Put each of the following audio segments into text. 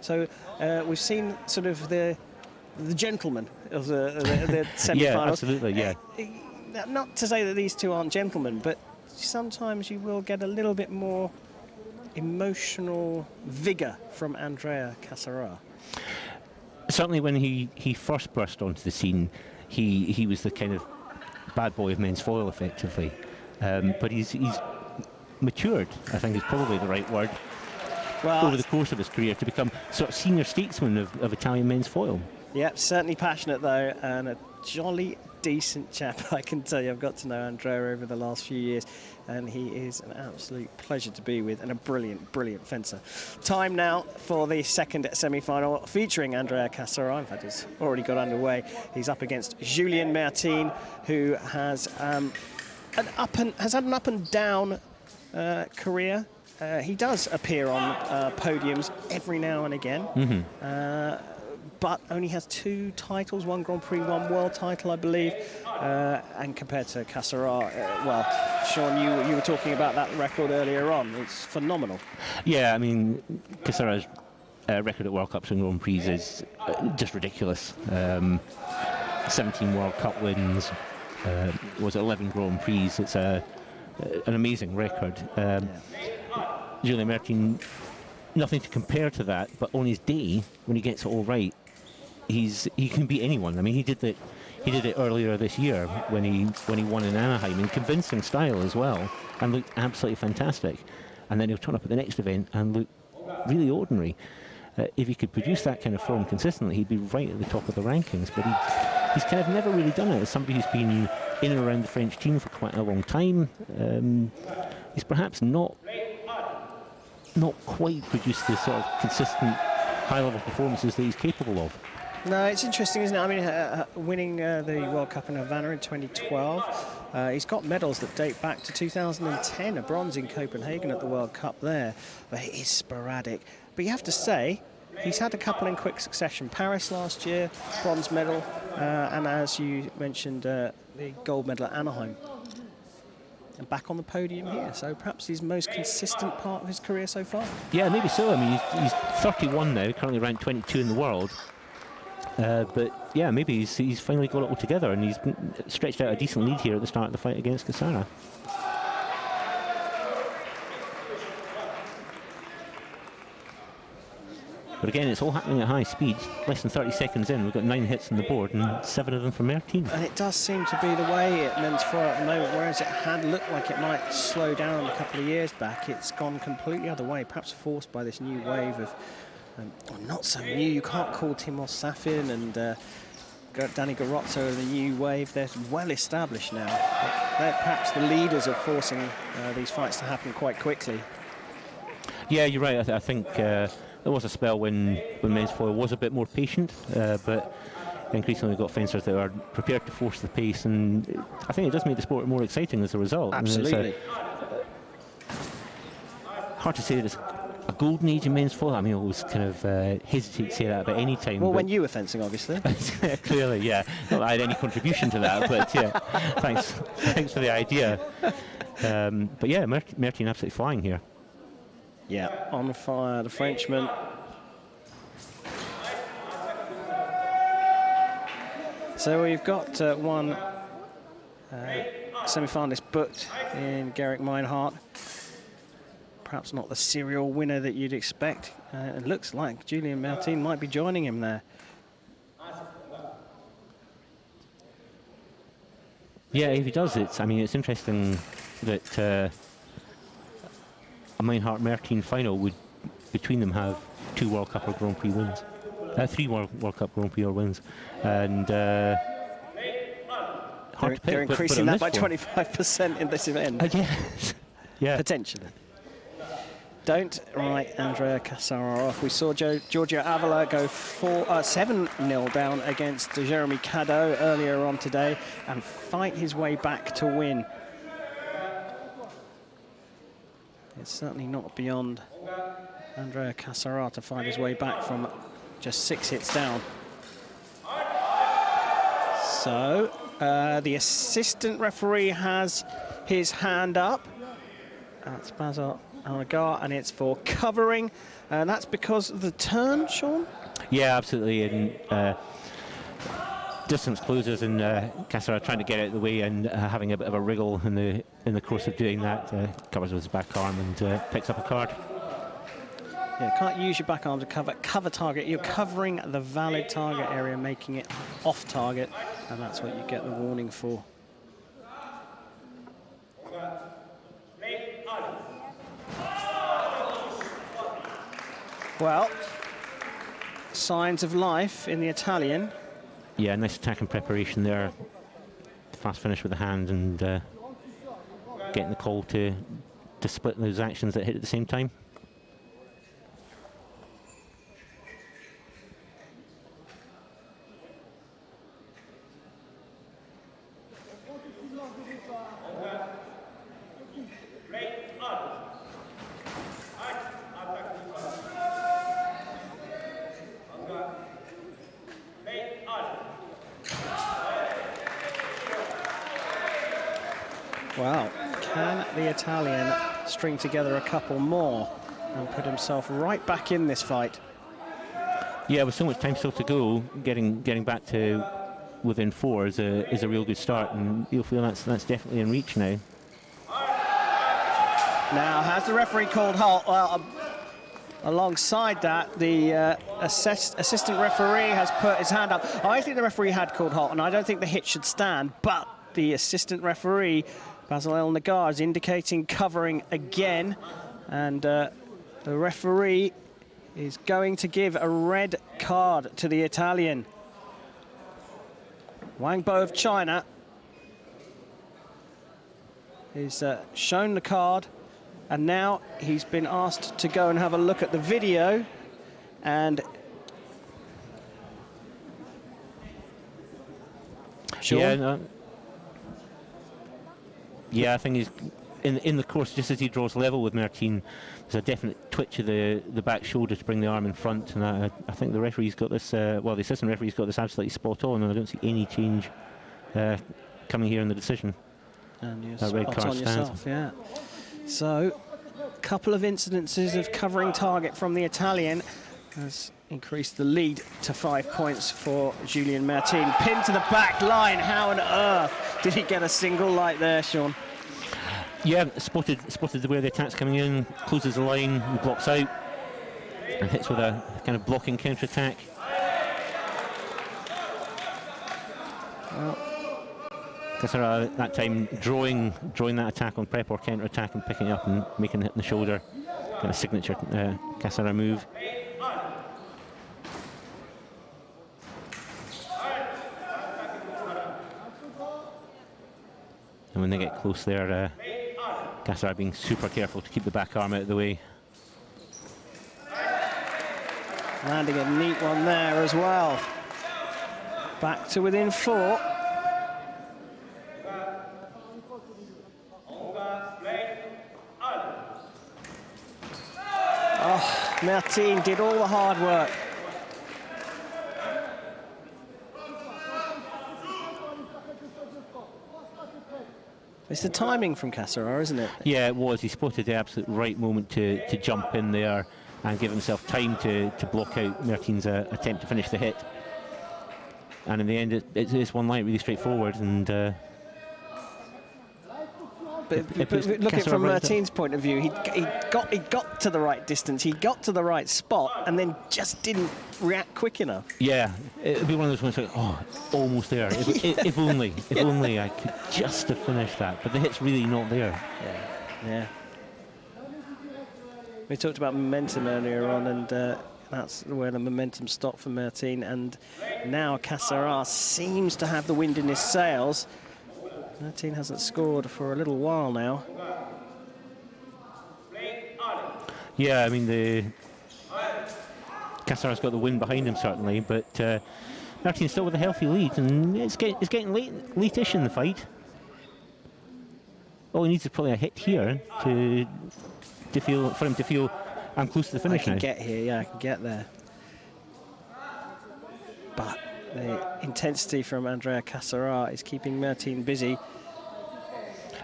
So we've seen sort of the gentleman of the semi-final. Yeah, absolutely, yeah. Not to say that these two aren't gentlemen, but sometimes you will get a little bit more emotional vigour from Andrea CASSARA. Certainly when he first burst onto the scene, he was the kind of bad boy of men's foil, effectively. But he's matured, I think is probably the right word, over the course of his career to become sort of senior statesman of Italian men's foil. Yep, certainly passionate though, and a jolly decent chap. I can tell you, I've got to know Andrea over the last few years, and he is an absolute pleasure to be with and a brilliant, brilliant fencer. Time now for the second semi-final featuring Andrea CASSARA. In fact, it's already got underway. He's up against Julien Mertine, who has had an up and down career. He does appear on podiums every now and again. But only has 2 titles, 1 Grand Prix, 1 World title, I believe. And compared to CASSARA, well, Sean, you were talking about that record earlier on. It's phenomenal. Yeah, I mean, CASSARA's record at World Cups and Grand Prix is just ridiculous. 17 World Cup wins, was 11 Grand Prix. It's an amazing record. Julien Mertine, nothing to compare to that, but on his day, when he gets it all right, he can beat anyone. I mean, he did it earlier this year when he won in Anaheim in convincing style as well, and looked absolutely fantastic. And then he'll turn up at the next event and look really ordinary. If he could produce that kind of form consistently, he'd be right at the top of the rankings. But he's kind of never really done it. As somebody who's been in and around the French team for quite a long time, he's perhaps not quite produced the sort of consistent high-level performances that he's capable of. No, it's interesting, isn't it? I mean, winning the World Cup in Havana in 2012, he's got medals that date back to 2010, a bronze in Copenhagen at the World Cup there, but it is sporadic. But you have to say, he's had a couple in quick succession. Paris last year, bronze medal, and as you mentioned, the gold medal at Anaheim. And back on the podium here, so perhaps his most consistent part of his career so far. Yeah, maybe so. I mean, he's 31 now, currently ranked 22 in the world. But yeah, maybe he's finally got it all together, and he's stretched out a decent lead here at the start of the fight against CASSARA. But again, it's all happening at high speed. Less than 30 seconds in, we've got 9 hits on the board, and 7 of them from Mertine. And it does seem to be the way at men's foil at the moment, whereas it had looked like it might slow down a couple of years back. It's gone completely other way, perhaps forced by this new wave of, well, not so new. You can't call Timur Safin and Danny Garozzo the new wave. They're well established now. They're perhaps the leaders of forcing these fights to happen quite quickly. Yeah, you're right. I think there was a spell when men's foil was a bit more patient, but increasingly we've got fencers that are prepared to force the pace, and I think it does make the sport more exciting as a result. Absolutely. Hard to say that it's a golden age in men's foil. I mean, I always kind of hesitate to say that about any time. Well, when you were fencing, obviously. Clearly, yeah. Not that I had any contribution to that, but yeah, thanks for the idea. But yeah, Mertine absolutely flying here. Yeah, on fire, the Frenchman. So we've got one semi-finalist booked in Gerrit Meinhardt. Perhaps not the serial winner that you'd expect. It looks like Julien Mertine might be joining him there. Yeah, if he does, it's interesting that a Meinhardt-Mertine final would, between them, have 2 World Cup or Grand Prix wins. 3 World Cup Grand Prix or wins. And hard to pick, they're increasing that by 25% in this event. Yeah. Potentially. Don't write Andrea CASSARA off. We saw Giorgio Avila go 7-0 down against Jeremy Cadeau earlier on today and fight his way back to win. It's certainly not beyond Andrea CASSARA to find his way back from just 6 hits down. So the assistant referee has his hand up. That's Basil on a GER, and it's for covering, and that's because of the turn, Sean? Yeah, absolutely. And distance closes, and CASSARA trying to get out of the way and having a bit of a wriggle in the course of doing that. Covers with his back arm and picks up a card. Yeah, can't use your back arm to cover target. You're covering the valid target area, making it off target, and that's what you get the warning for. Well, signs of life in the Italian. Yeah, nice attack and preparation there. Fast finish with the hand and getting the call to split those actions that hit at the same time. Wow, can the Italian string together a couple more and put himself right back in this fight? Yeah, with so much time still to go, getting back to within 4 is a real good start, and you'll feel that's definitely in reach now. Now, has the referee called halt? Well, alongside that, the assistant referee has put his hand up. I think the referee had called halt, and I don't think the hit should stand, but the assistant referee, Basil El Nagar, is indicating covering again, and the referee is going to give a red card to the Italian. Wang Bo of China is shown the card, and now he's been asked to go and have a look at the video, and Sean? Yeah, I think he's in the course, just as he draws level with Mertine, there's a definite twitch of the back shoulder to bring the arm in front, and I think the referee's got this, well, the assistant referee's got this absolutely spot on, and I don't see any change coming here in the decision. And you're that red spot card on stands. yourself, yeah. So, a couple of incidences of covering target from the Italian has increased the lead to 5 points for Julien Mertine. Pin to the back line. How on earth did he get a single like there, Sean? Yeah, spotted where the attack's coming in, closes the line, and blocks out, and hits with a kind of blocking counter-attack. Well, CASSARA that time drawing that attack on prep or counter-attack and picking it up and making a hit in the shoulder. Kind of signature CASSARA move. And when they get close there, CASSARA being super careful to keep the back arm out of the way. landing a neat one there as well. Back to within 4. Oh, Mertine did all the hard work. It's the timing from CASSARA, isn't it? Yeah, it was. He spotted the absolute right moment to jump in there and give himself time to block out Mertine's attempt to finish the hit. And in the end, it's one line, really straightforward. And but look at it from Mertine's point of view. He got to the right distance, he got to the right spot, and then just didn't react quick enough. Yeah, it'd be one of those ones like, oh, almost there. If only I could just have finished that. But the hit's really not there. Yeah. We talked about momentum earlier on, and that's where the momentum stopped for Mertine. And now CASSARA seems to have the wind in his sails. Mertine hasn't scored for a little while now. Yeah, I mean, the CASSARA's got the wind behind him certainly, but Mertine's still with a healthy lead, and it's getting late-ish in the fight. All he needs is probably a hit here for him to feel I'm close to the finish now. I can get here, yeah, I can get there. But the intensity from Andrea CASSARA is keeping Mertine busy.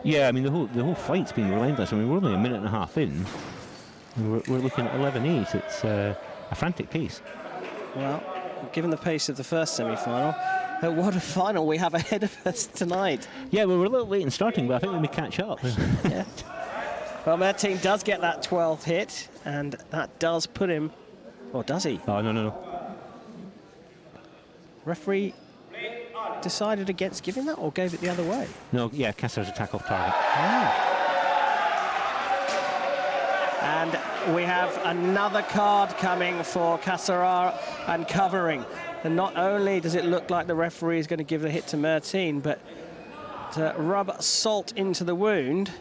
Yeah, I mean, the whole fight's been relentless. I mean, we're only a minute and a half in. We're looking at 11-8. It's a frantic pace. Well, given the pace of the first semi-final, what a final we have ahead of us tonight. Yeah, well, we're a little late in starting, but I think we may catch up. Yeah. Well, Mertine does get that 12th hit, and that does put him, or does he? Oh, no. Referee decided against giving that, or gave it the other way? No, yeah, CASSARA's attack off target. And we have another card coming for CASSARA and covering. And not only does it look like the referee is going to give the hit to Mertine, but to rub salt into the wound,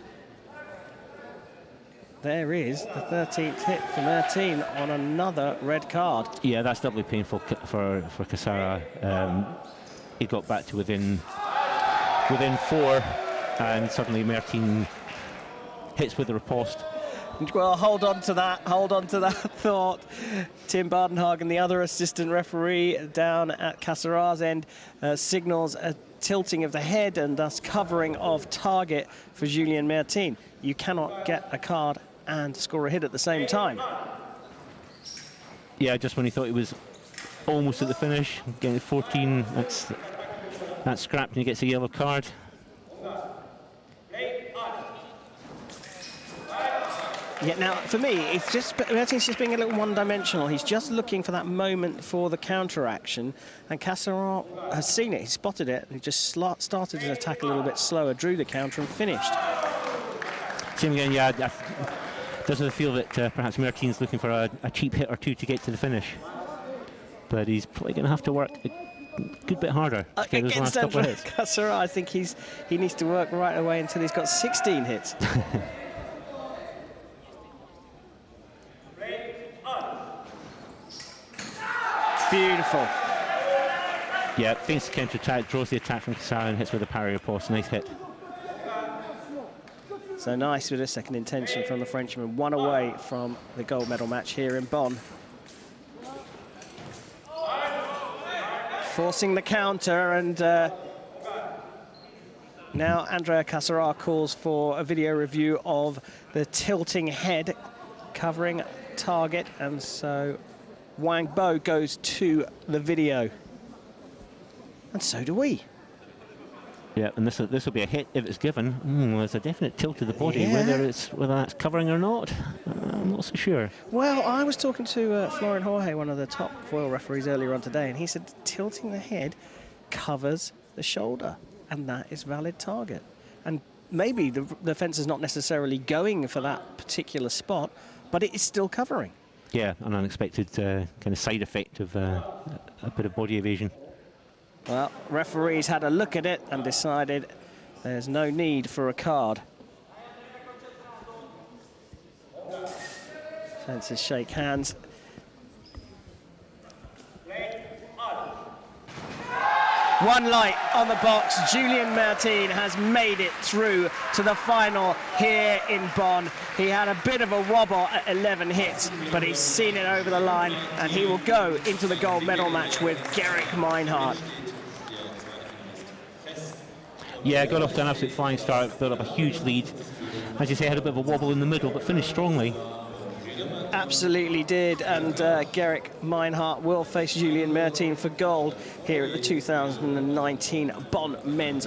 there is the 13th hit for Mertine on another red card. Yeah, that's doubly painful for CASSARA. He got back to within 4, and suddenly Mertine hits with the riposte. Well, hold on to that thought. Tim Bardenhagen, the other assistant referee down at CASSARA's end, signals a tilting of the head and thus covering of target for Julien Mertine. You cannot get a card and score a hit at the same time. Yeah, just when he thought he was almost at the finish, getting 14, that's scrapped and he gets a yellow card. Yeah, now, for me, it's just Mertine's just being a little one-dimensional. He's just looking for that moment for the counter-action, and CASSARA has seen it, he spotted it, and he just started his attack a little bit slower, drew the counter and finished. Same again, yeah, doesn't feel that perhaps Mertine's looking for a cheap hit or two to get to the finish. But he's probably going to have to work a good bit harder to get those last couple of hits. CASSARA, I think he needs to work right away until he's got 16 hits. Beautiful. Yeah, feints the counter-attack, draws the attack from CASSARA and hits with a parry riposte. Nice hit. So nice with a second intention from the Frenchman. One away from the gold medal match here in Bonn. Forcing the counter, and now Andrea CASSARA calls for a video review of the tilting head covering target, and so Wang Bo goes to the video. And so do we. Yeah, and this will be a hit if it's given. There's a definite tilt to the body, Yeah. whether that's covering or not. I'm not so sure. Well, I was talking to Florian Jorge, one of the top foil referees earlier on today, and he said tilting the head covers the shoulder, and that is valid target. And maybe the fencer's not necessarily going for that particular spot, but it is still covering. Yeah, an unexpected kind of side effect of a bit of body evasion. Well, referees had a look at it and decided there's no need for a card. Fencers shake hands. One light on the box. Julien Mertine has made it through to the final here in Bonn. He had a bit of a wobble at 11 hits, but he's seen it over the line, and he will go into the gold medal match with Gerrit Meinhardt. Yeah, got off to an absolute flying start, built up a huge lead. As you say, had a bit of a wobble in the middle, but finished strongly. Absolutely did, and Gerrit Meinhardt will face Julien Mertine for gold here at the 2019 Bonn Men's